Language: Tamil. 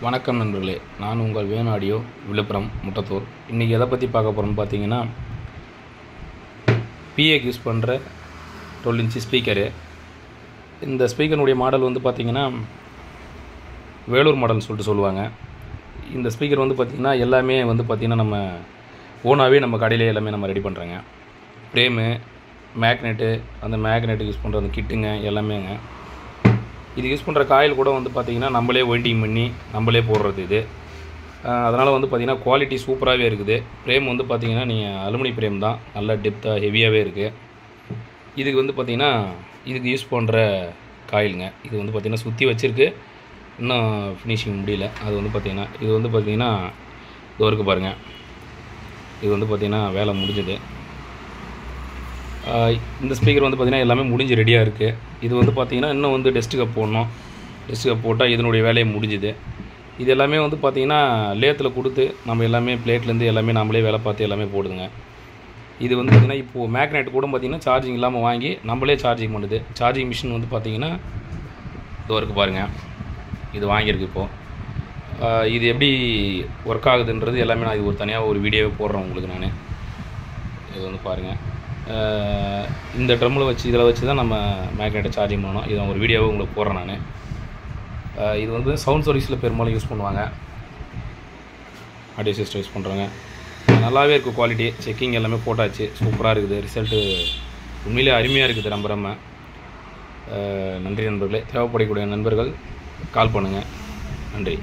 வணக்கம் நண்பர்களே, நான் உங்கள் வேணு ஆடியோ, விழுப்புரம் முட்டத்தூர். இன்றைக்கி எதை பற்றி பார்க்க போகிறோம்னு பார்த்தீங்கன்னா, பிஏக்கு யூஸ் பண்ணுற 12 இன்ச்சு ஸ்பீக்கரு. இந்த ஸ்பீக்கருடைய மாடல் வந்து பார்த்திங்கன்னா வேலூர் மாடல்னு சொல்லிட்டு சொல்லுவாங்க. இந்த ஸ்பீக்கர் வந்து பார்த்திங்கன்னா எல்லாமே வந்து பார்த்திங்கன்னா நம்ம ஓனாகவே நம்ம கடையிலே எல்லாமே நம்ம ரெடி பண்ணுறோங்க. ஃப்ரேமு, மேக்னெட்டு, அந்த மேக்னெட்டுக்கு யூஸ் பண்ணுற அந்த கிட்டுங்க எல்லாமேங்க. இது யூஸ் பண்ணுற காயில் கூட வந்து பார்த்திங்கன்னா நம்மளே வெல்டிங் பண்ணி நம்மளே போடுறது இது. அதனால் வந்து பார்த்திங்கன்னா குவாலிட்டி சூப்பராகவே இருக்குது. ஃப்ரேம் வந்து பார்த்திங்கன்னா நீங்கள் அலுமினியம் ஃப்ரேம் தான், நல்லா டெப்த்தாக ஹெவியாகவே இருக்குது. இதுக்கு வந்து பார்த்திங்கன்னா இதுக்கு யூஸ் பண்ணுற காயிலுங்க. இது வந்து பார்த்திங்கன்னா சுற்றி வச்சுருக்கு, இன்னும் ஃபினிஷிங் முடியல. அது வந்து பார்த்திங்கன்னா இது வந்து பார்த்திங்கன்னா இதோ பாருங்கள். இது வந்து பார்த்திங்கன்னா வேலை முடிஞ்சது. இந்த ஸ்பீக்கர் வந்து பார்த்திங்கன்னா எல்லாமே முடிஞ்சு ரெடியாக இருக்குது. இது வந்து பார்த்திங்கன்னா இன்னும் வந்து டெஸ்ட் கப் போடணும். டெஸ்ட் கப் போட்டால் இதனுடைய வேலையை முடிஞ்சுது. இது எல்லாமே வந்து பார்த்திங்கன்னா லேத்தில் கொடுத்து நம்ம எல்லாமே பிளேட்லேருந்து எல்லாமே நம்மளே வேலை பார்த்து எல்லாமே போடுதுங்க. இது வந்து பார்த்திங்கன்னா இப்போது மேக்னெட் கூட பார்த்திங்கன்னா சார்ஜிங் இல்லாமல் வாங்கி நம்மளே சார்ஜிங் பண்ணுது. சார்ஜிங் மிஷின் வந்து பார்த்திங்கன்னா இதோ பாருங்கள், இது வாங்கியிருக்கு இப்போது. இது எப்படி ஒர்க் ஆகுதுன்றது எல்லாமே நான் இது ஒரு தனியாக ஒரு வீடியோவே போடுறேன் உங்களுக்கு. நான் இது வந்து பாருங்கள், இந்த ட்ரம்மில் வச்சு இதில் வச்சு தான் நம்ம மேக்னெட்டை சார்ஜிங் பண்ணணும். இதை ஒரு வீடியோவை உங்களுக்கு போடுறேன் நான். இது வந்து சவுண்ட் சர்வீஸில் பெரும்பாலும் யூஸ் பண்ணுவாங்க, ஆடியோ சிஸ்டம் யூஸ் பண்ணுறாங்க. நல்லாவே இருக்குது குவாலிட்டி. செக்கிங் எல்லாமே போட்டாச்சு, சூப்பராக இருக்குது. ரிசல்ட்டு உண்மையிலே அருமையாக இருக்குது. ரொம்ப நன்றி நண்பர்களே. தேவைப்படக்கூடிய நண்பர்கள் கால் பண்ணுங்கள். நன்றி.